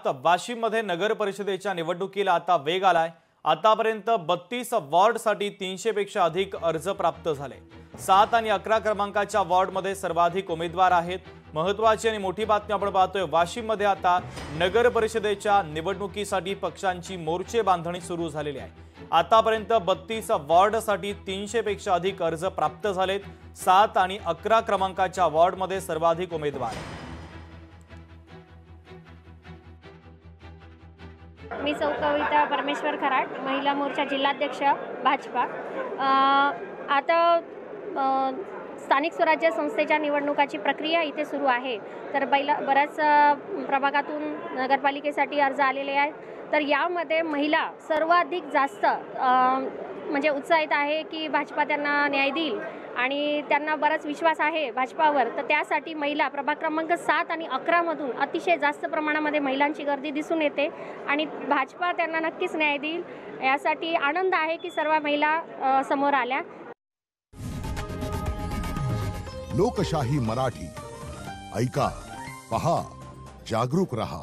वाशिममध्ये नगर परिषदेच्या निवडणुकीला आता वेग आलाय। आतापर्यंत 32 वॉर्डसाठी 300 पेक्षा अधिक अर्ज प्राप्त झाले। 7 आणि 11 क्रमांकाच्या वॉर्डमध्ये सर्वाधिक उमेदवार आहेत। महत्त्वाची आणि मोठी बातमी आपण पाहतोय, वाशिममध्ये आता नगर परिषदेच्या निवडणुकीसाठी पक्षांची मोर्चे बांधणी सुरू झालेली आहे। आतापर्यंत 32 वॉर्डसाठी 300 पेक्षा अधिक अर्ज प्राप्त झालेत। 7 आणि 11 क्रमांकाच्या वॉर्डमध्ये सर्वाधिक उमेदवार। मी सौ कविता परमेश्वर खराट, महिला मोर्चा जिल्हाध्यक्ष भाजपा। आता स्थानिक स्वराज्य संस्थेच्या निवडणुकाची प्रक्रिया इथे सुरू आहे। तर बऱ्याच प्रभागातून नगरपालिकेसाठी अर्ज आलेले आहेत। तर यामध्ये महिला सर्वाधिक जास्त म्हणजे उत्साहित आहे की भाजपा त्यांना न्याय देईल आणि त्यांना बराच विश्वास आहे भाजपावर। तर त्यासाठी महिला प्रभाग क्रमांक 7 आणि 11 मधून अतिशय जास्त प्रमाणामध्ये महिलांची गर्दी दिसून येते आणि भाजपा त्यांना नक्कीच न्याय देईल यासाठी आनंद आहे की सर्व महिला समोर आल्या। लोकशाही मराठी ऐका, पहा, जागरूक रहा।